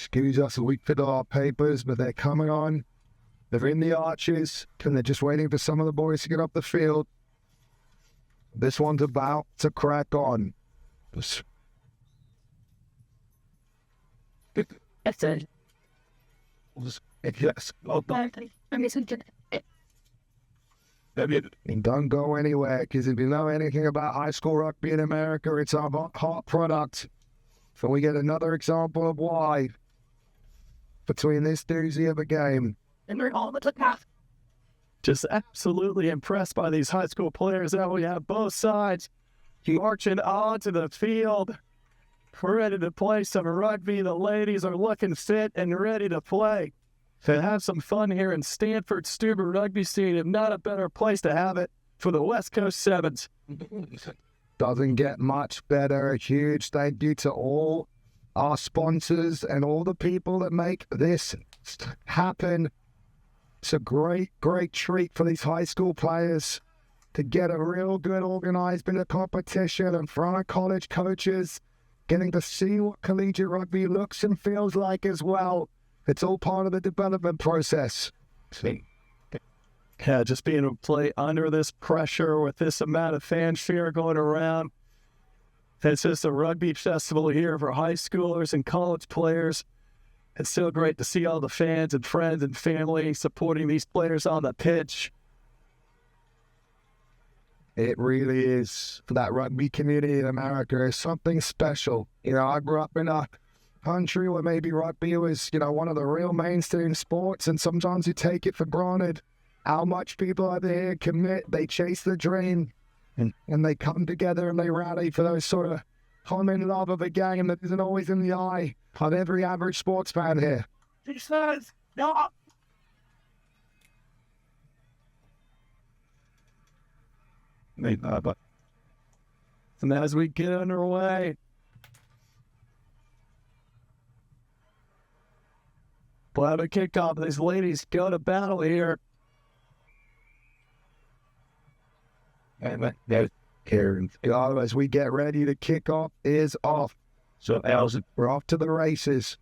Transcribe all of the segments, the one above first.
excuse us, we fiddle our papers, but they're coming on. They're in the arches, and they're just waiting for some of the boys to get up the field. This one's about to crack on. That's it. Yes. And don't go anywhere, because if you know anything about high school rugby in America, it's a hot product. So we get another example of why between this doozy of a game. And we're all the path. Just absolutely impressed by these high school players that we have both sides marching onto the field. We're ready to play some rugby. The ladies are looking fit and ready to play. To have some fun here in Stanford Stuber Rugby Stadium. Not a better place to have it for the West Coast Sevens. Doesn't get much better. A huge thank you to all our sponsors and all the people that make this happen. It's a great, great treat for these high school players to get a real good organized bit of competition in front of college coaches, getting to see what collegiate rugby looks and feels like as well. It's all part of the development process. Yeah, just being able to play under this pressure with this amount of fanfare going around. It's just a rugby festival here for high schoolers and college players. It's so great to see all the fans and friends and family supporting these players on the pitch. It really is. For that rugby community in America is something special. You know, I grew up in a country where maybe rugby was, one of the real mainstream sports, and sometimes you take it for granted how much people over here commit, they chase the dream, and they come together and they rally for those sort of common love of a game that isn't always in the eye of every average sports fan here. He says, no. And as we get underway, we'll have a kickoff. These ladies go to battle here. And here, as we get ready to kick off is off. So we're off to the races.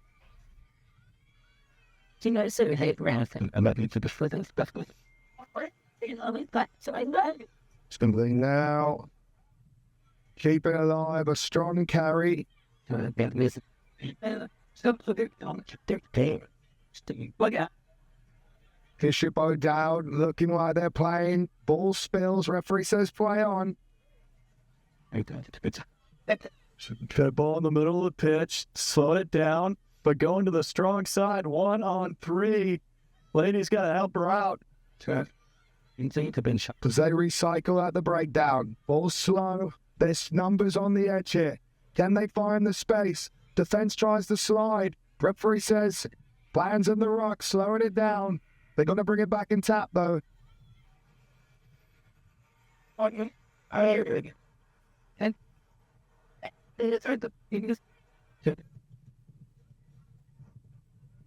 Simply now, keeping alive a strong carry. Bishop ODowd looking like they're playing. Ball spills, referee says play on. Good ball in the middle of the pitch, slowed it down, but going to the strong side, 1-on-3. Ladies got to help her out. Does they recycle at the breakdown? Ball slow. There's numbers on the edge here. Can they find the space? Defense tries to slide. Referee says plans in the ruck, slowing it down. They're going to bring it back in tap, though.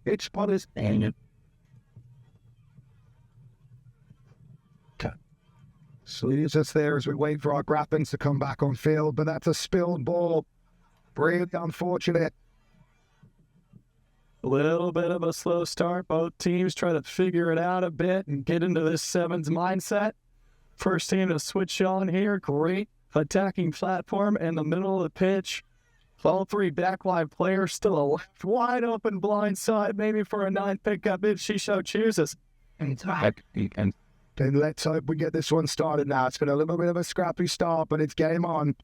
It's what is so leaves us there as we wait for our Grappins to come back on field, but that's a spilled ball. Really unfortunate. A little bit of a slow start. Both teams try to figure it out a bit and get into this sevens mindset. First team to switch on here. Great attacking platform in the middle of the pitch. All three backline players still a wide open blind side, maybe for a 9 pickup if she so chooses. And let's hope we get this one started now. It's been a little bit of a scrappy start, but it's game on.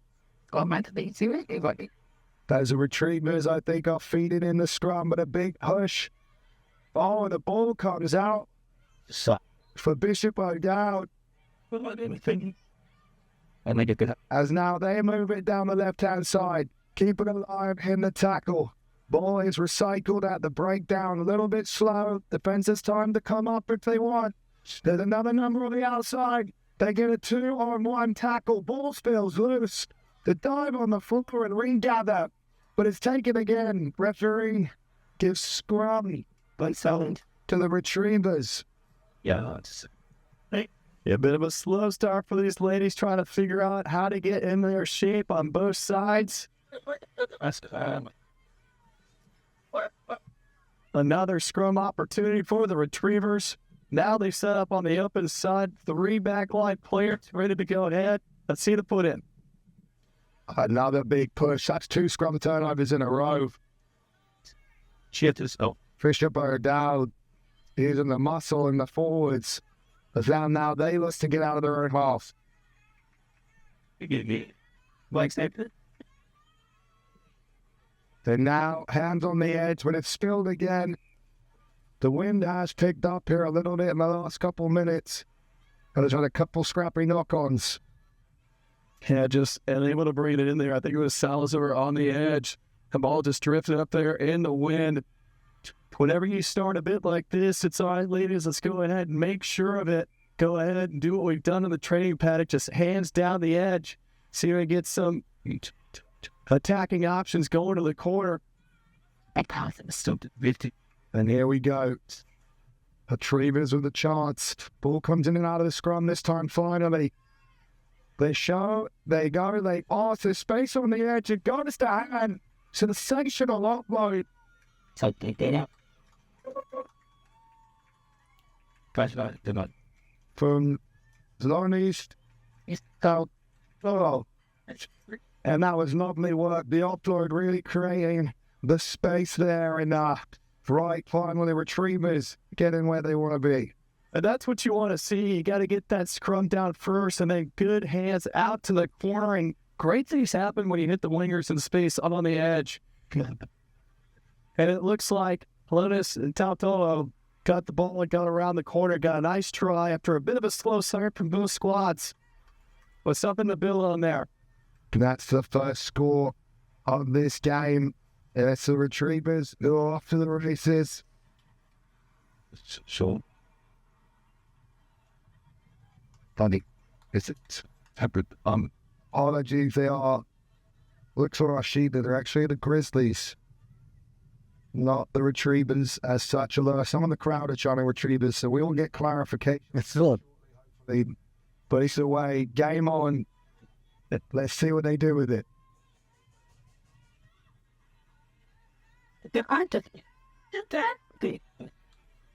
Those retrievers, I think, are feeding in the scrum, but a big push. Oh, and the ball comes out for Bishop ODowd. As now they move it down the left-hand side. Keep it alive in the tackle. Ball is recycled at the breakdown. A little bit slow. Defense has time to come up if they want. There's another number on the outside. They get a 2-on-1 tackle. Ball spills loose. The dive on the floor and regather. But it's taken again. Referee gives scrum to the retrievers. A bit of a slow start for these ladies trying to figure out how to get in their shape on both sides. Another scrum opportunity for the Retrievers. Now they set up on the open side. 3 backline players ready to go ahead. Let's see the put in. Another big push. That's 2 scrum turnovers in a row. Bishop ODowd using the muscle in the forwards. But now they look to get out of their own half. They're now hands on the edge when it's spilled again. The wind has picked up here a little bit in the last couple minutes. And there's had a couple scrappy knock-ons. Yeah, just unable to bring it in there. I think it was Salazar on the edge. The ball just drifted up there in the wind. Whenever you start a bit like this, it's all right, ladies, let's go ahead and make sure of it. Go ahead and do what we've done in the training paddock, just hands down the edge. See if we get some attacking options going to the corner. And here we go. Retrievers with a chance. Ball comes in and out of the scrum this time finally. They show, they go, they pass, there's space on the edge. It goes to hand. Sensational offload. From Zlonis out. Oh. And that was lovely work. The offload really creating the space there in right finally Retrievers getting where they want to be. And that's what you want to see. You got to get that scrum down first and then good hands out to the corner. And great things happen when you hit the wingers in space up on the edge. And it looks like Lotus and Tautolo got the ball and got around the corner, got a nice try after a bit of a slow start from both squads. With something to build on there. That's the first score of this game. And it's the Retrievers who are off to the races. So, Funny. Is it? Apologies, they are. Looks for our sheet that they're actually the Grizzlies. Not the Retrievers as such, although some of the crowd are trying to Retrievers, so we'll get clarification. it's good. But it's away. Game on. Let's see what they do with it.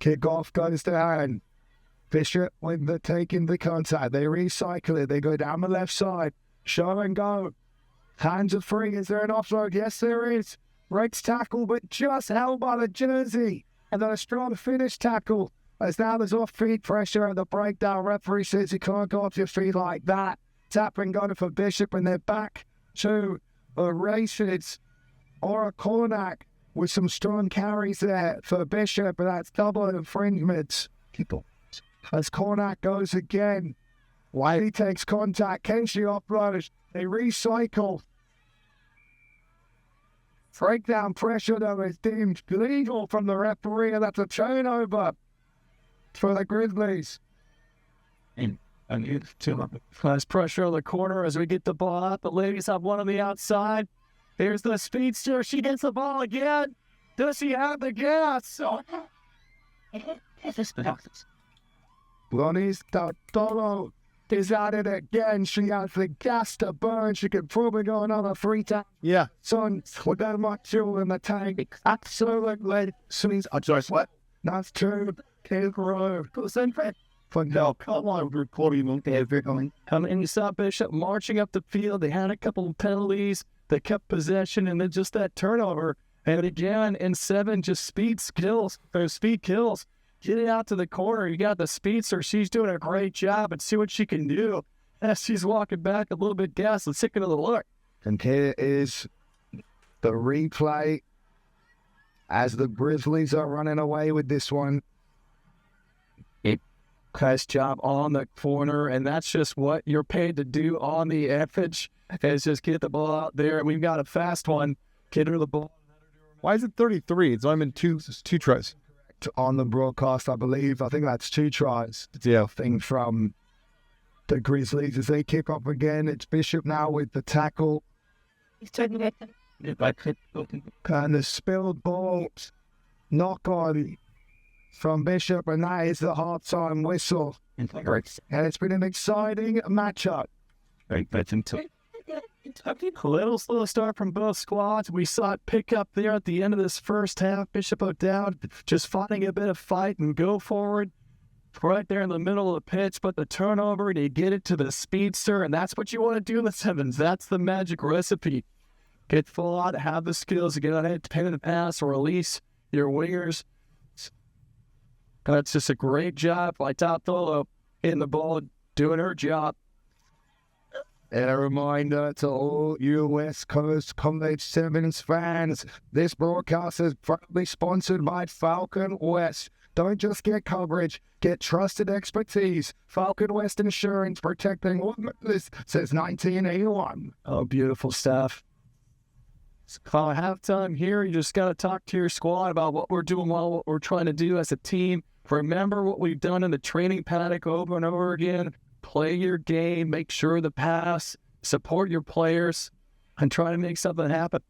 Kickoff goes down. Bishop with the taking the contact. They recycle it. They go down the left side. Show and go. Hands are free. Is there an offload? Yes, there is. Breaks tackle, but just held by the jersey. And then a strong finish tackle. As now there's off-feet pressure and the breakdown. Referee says you can't go off your feet like that. Tap and go for Bishop, and they're back to a races or a Cornac with some strong carries there for Bishop, and that's double infringement. As Cornac goes again, Wiley takes contact, Kenshi offloads, they recycle. Breakdown pressure though is deemed legal from the referee, and that's a turnover for the Grizzlies. Nice pressure on the corner as we get the ball out. The ladies have one on the outside. Here's the speedster. She gets the ball again. Does she have the gas? Lonnie's Dolo is at it again. She has the gas to burn. She could probably go another 3 times. Yeah. Son, with that much fuel in the tank. Absolutely. I'm sorry, what? That's 2. Kill row. No, come on, recording. And you saw Bishop marching up the field. They had a couple of penalties. They kept possession, and then just that turnover. And again, in 7, just speed kills. Get it out to the corner. You got the speedster. She's doing a great job, and see what she can do. As she's walking back a little bit gas and sick of the look. And here is the replay as the Grizzlies are running away with this one. Nice job on the corner, and that's just what you're paid to do on the edge, is just get the ball out there. We've got a fast one. Get her the ball. Why is it 33? It's only been two tries. On the broadcast, I believe. I think that's 2 tries. Yeah. Thing from the Grizzlies as they kick off again. It's Bishop now with the tackle. And the spilled ball knock on from Bishop, and that is the halftime whistle. And it's been an exciting matchup. A little slow start from both squads. We saw it pick up there at the end of this first half. Bishop ODowd just finding a bit of fight and go forward right there in the middle of the pitch, but the turnover, and you get it to the speedster, and that's what you want to do in the sevens. That's the magic recipe. Get full out, have the skills to get ahead, pin the pass, or release your wingers. That's just a great job by Top Tholo in the ball, doing her job. And a reminder to all you West Coast College Sevens fans, this broadcast is proudly sponsored by Falcon West. Don't just get coverage, get trusted expertise. Falcon West Insurance, protecting all members since 1981. Oh, beautiful stuff. So halftime here, you just got to talk to your squad about what we're doing well, what we're trying to do as a team. Remember what we've done in the training paddock over and over again. Play your game, make sure the pass, support your players, and try to make something happen.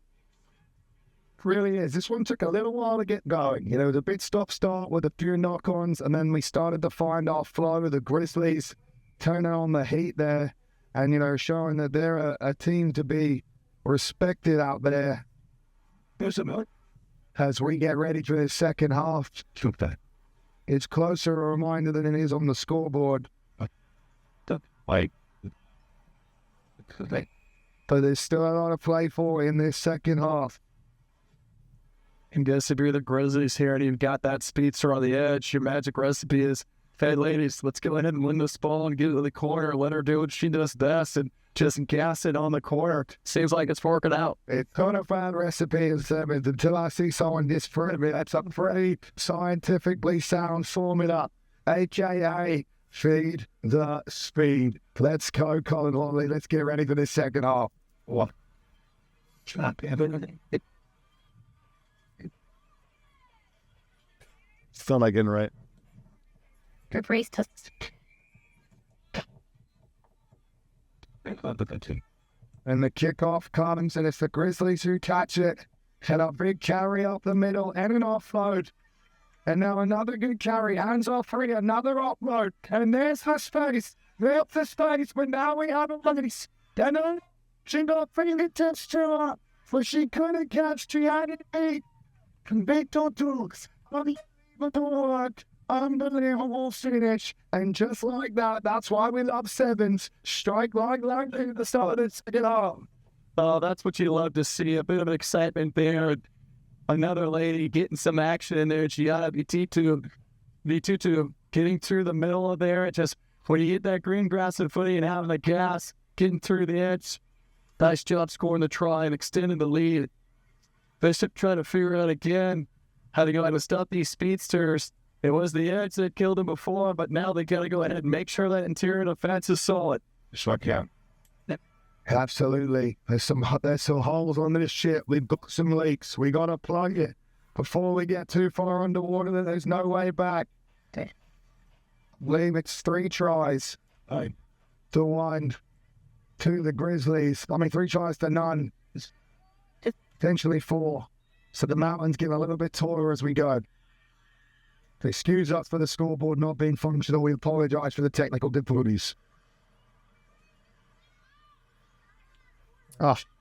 It really is. This one took a little while to get going. You know, it was a bit stop-start with a few knock-ons, and then we started to find our flow. The Grizzlies turning on the heat there and, you know, showing that they're a team to be respected out there as we get ready for the second half. It's closer a reminder than it is on the scoreboard. But there's still a lot of play for in this second half. And guess if you're the Grizzlies here and you've got that speedster on the edge, your magic recipe is, hey, ladies, let's go ahead and win this ball and get it to the corner. Let her do what she does best and just gas it on the corner. Seems like it's working out. It's not a bad recipe in sevens until I see someone disprove it. That's a pretty scientifically sound formula, a.k.a. feed the speed. Let's go, Colin Longley. Let's get ready for this second half. What? Still not getting right. Good race test. And the kickoff comes, and it's the Grizzlies who catch it. And a big carry up the middle and an offload. And now another good carry, hands off free, another offload. And there's her space. There's the space, but now we have a release. Then she got fingertips to her, for she couldn't catch. She had it eight. Victor Dukes. Unbelievable finish. And just like that, that's why we love sevens. Strike like at the start of the second half. Oh, that's what you love to see. A bit of excitement there. Another lady getting some action in there. Gianna Vitutu getting through the middle of there. It just, when you get that green grass and footy and having the gas, getting through the edge. Nice job scoring the try and extending the lead. Bishop trying to figure out again how to go ahead and stop these speedsters. It was the edge that killed them before, but now they got to go ahead and make sure that interior defense is solid. Just like absolutely. There's some holes on this ship. We've got some leaks. We got to plug it before we get too far underwater. Then there's no way back. I believe it's 3 tries to 1 to the Grizzlies. 3 tries to none. Potentially 4. So the mountains get a little bit taller as we go. Excuse us for the scoreboard not being functional. We apologize for the technical difficulties.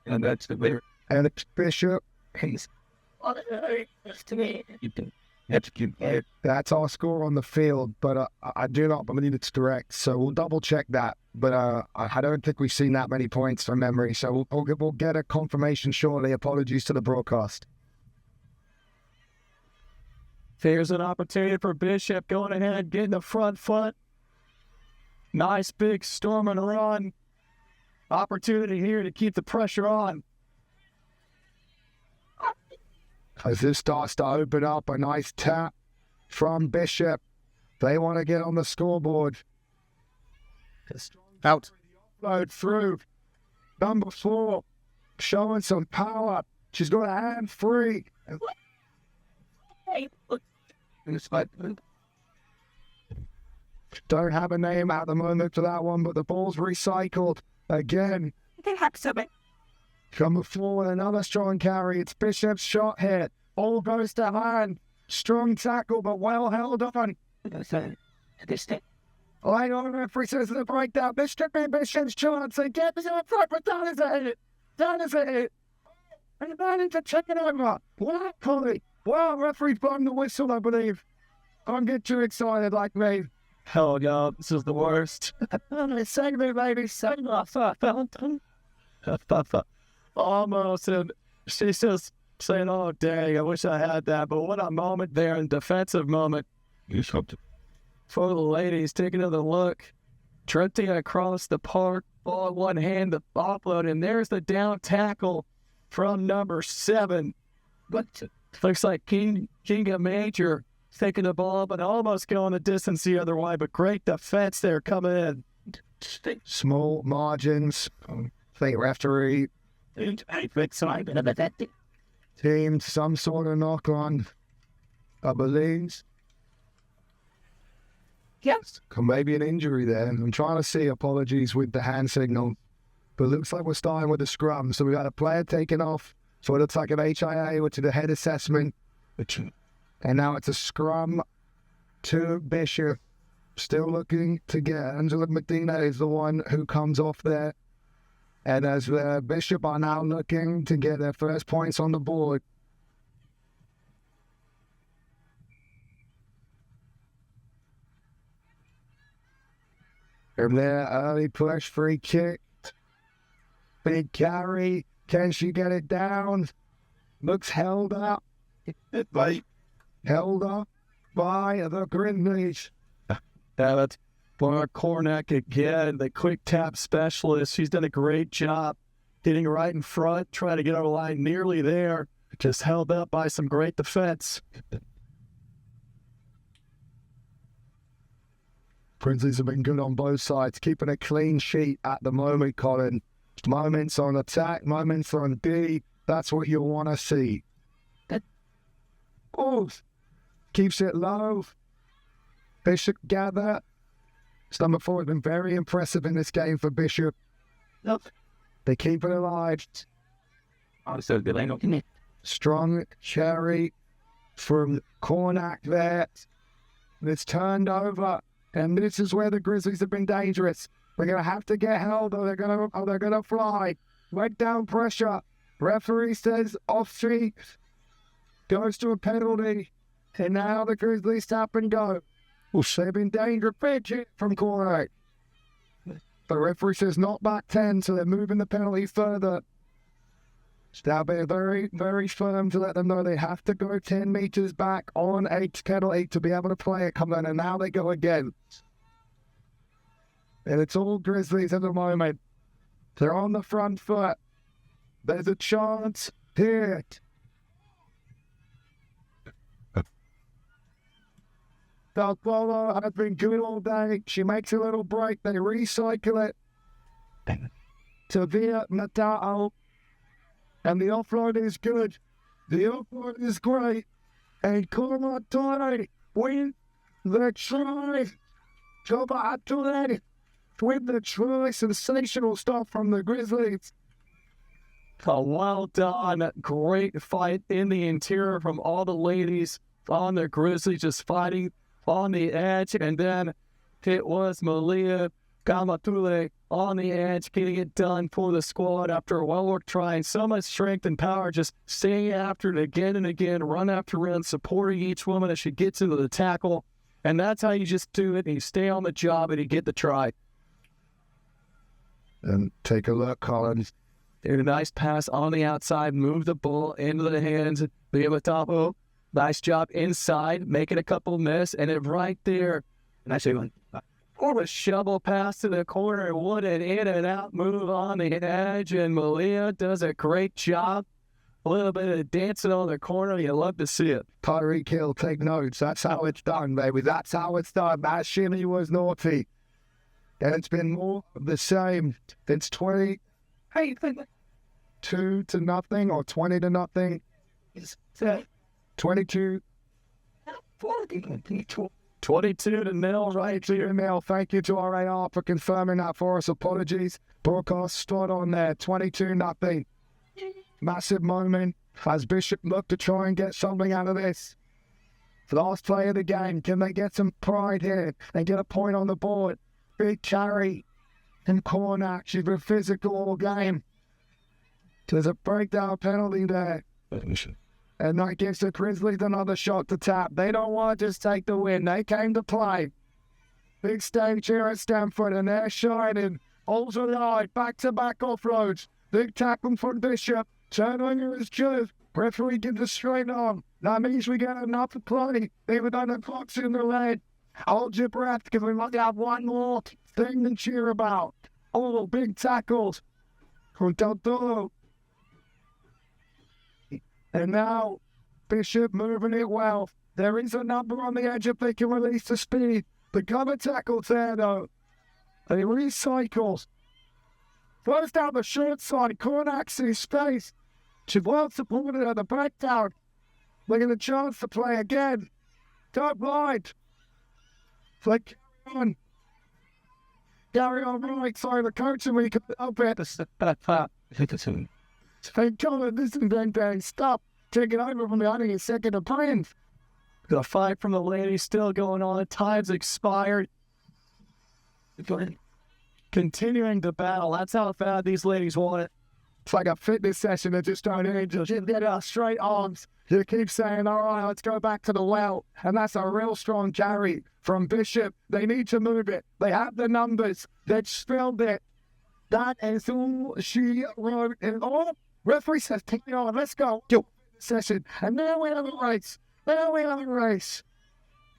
And that's the winner. And it's Bishop. That's our score on the field, but I do not believe it's correct. So we'll double check that. But I don't think we've seen that many points from memory. So we'll get a confirmation shortly. Apologies to the broadcast. There's an opportunity for Bishop going ahead, getting the front foot. Nice big storm and run. Opportunity here to keep the pressure on. As this starts to open up, a nice tap from Bishop. They want to get on the scoreboard. Out. Load through. Number 4, showing some power. She's got a hand free. Don't have a name at the moment for that one, but the ball's recycled again. Number 4 with another strong carry. It's Bishop's shot hit. All goes to hand. Strong tackle, but well held on. Line on referee says the breakdown. This should be Bishop's chance. They get this in front, but that is it. That is it. And then into chicken over. What, Polly? Well, referee's blowing the whistle, I believe. Don't get too excited like me. Hell no, this is the worst. Save me, baby. Save me. Almost, and she's just saying, oh, dang, I wish I had that. But what a moment there, a defensive moment. For the ladies, taking another look. Drifting across the park, ball in one hand, the offload, and there's the down tackle from number 7. But looks like Kinga Major taking the ball, but almost going the distance the other way. But great defense there coming in. Small margins. Think referee. Team, some sort of knock on, I believe. Yes. Maybe an injury there. I'm trying to see, apologies with the hand signal. But it looks like we're starting with the scrum. So we've got a player taken off. So it looks like an HIA, which is a head assessment. And now it's a scrum to Bishop. Still looking to get Angela Medina is the one who comes off there. And as Bishop are now looking to get their first points on the board. From there, early push, free kick. Big carry. Can she get it down? Looks held up. Held up by the Grizzlies. That's Bar Cornack again, the quick tap specialist. She's done a great job getting right in front, trying to get our line nearly there. Just held up by some great defense. Grizzlies have been good on both sides, keeping a clean sheet at the moment, Colin. Moments on attack, moments on D. That's what you want to see. Oh, keeps it low. Bishop gather. Number 4 has been very impressive in this game for Bishop. They keep it alive. Strong carry from Cornack there. It's turned over. And this is where the Grizzlies have been dangerous. They're going to have to get held or they're going to fly. Right down pressure. Referee says off street. Goes to a penalty. And now the Grizzlies stop and go. They've been dangerous. Pitch it from Cornack. The referee says not back 10, so they're moving the penalty further. They'll be very, very firm to let them know they have to go 10 meters back on a penalty to be able to play it. Come on, and now they go again. And it's all Grizzlies at the moment. They're on the front foot. There's a chance here. Dalpolo has been good all day. She makes a little break. They recycle it to Via Natao. And the offload is good. The offload is great. And Cormatore win the try. Jobatore win the try. Sensational stuff from the Grizzlies. Oh, well done. Great fight in the interior from all the ladies on the Grizzlies, just fighting on the edge. And then it was Malia Gamatule on the edge, getting it done for the squad after a well-worked try. And so much strength and power, just staying after it again and again, run after run, supporting each woman as she gets into the tackle. And that's how you just do it, and you stay on the job and you get the try. And take a look, Collins. There's a nice pass on the outside, move the ball into the hands. Biamatapo, nice job inside, making a couple miss, and it right there. And actually, a shovel pass to the corner, what an in and out move on the edge, and Malia does a great job. A little bit of dancing on the corner, you love to see it. Tyreek Hill, take notes. That's how it's done, baby. That's how it's done. That shimmy was naughty. And it's been more of the same. It's 22 to nothing or 20 to nothing. 22. 22 to nil, right here. Nil. Thank you to RAR for confirming that for us. Apologies. Broadcast spot on there. 22-0. Massive moment as Bishop looked to try and get something out of this. Last play of the game. Can they get some pride here and get a point on the board? Big carry and Cornack. She's been physical all game. There's a breakdown penalty there. And that gives the Grizzlies another shot to tap. They don't want to just take the win. They came to play. Big stage here at Stanford, and they're shining. ODowd, back-to-back offloads. Big tackle from Bishop. Turnover is good. Referee gives a straight on. That means we get enough play. Even though the clock's in the lead. Hold your breath, because we might have one more thing to cheer about. Oh, big tackles. And now, Bishop moving it well. There is a number on the edge if they can release the speed. The cover tackle's there, though. And he recycles. Throws down the short side. Cornax in his space. She's well supported at the breakdown. Looking a chance to play again. Don't mind. Like, carry on right side of the coach, and we can up it. Thank God this is going stop. Taking over from the audience second opponent. The fight from the ladies still going on. Time's expired. Continuing the battle. That's how bad these ladies want it. It's like a fitness session. They just don't angel. Just get our straight arms. You keep saying, all right, let's go back to the well. And that's a real strong carry from Bishop. They need to move it. They have the numbers. They've spilled it. That is all she wrote. And referee says, take it on. Let's go. Session. And now we have a race.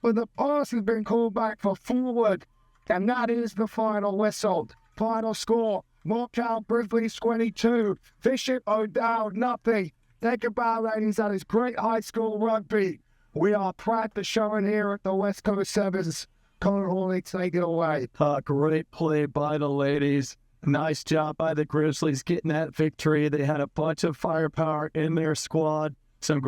But the pass has been called back for forward. And that is the final whistle. Final score. Walkout Grizzlies 22. Bishop ODowd nothing. Think about, ladies, that is great high school rugby. We are proud to show it here at the West Coast 7s. Connor Hawley, take it away. Great play by the ladies. Nice job by the Grizzlies getting that victory. They had a bunch of firepower in their squad. Some great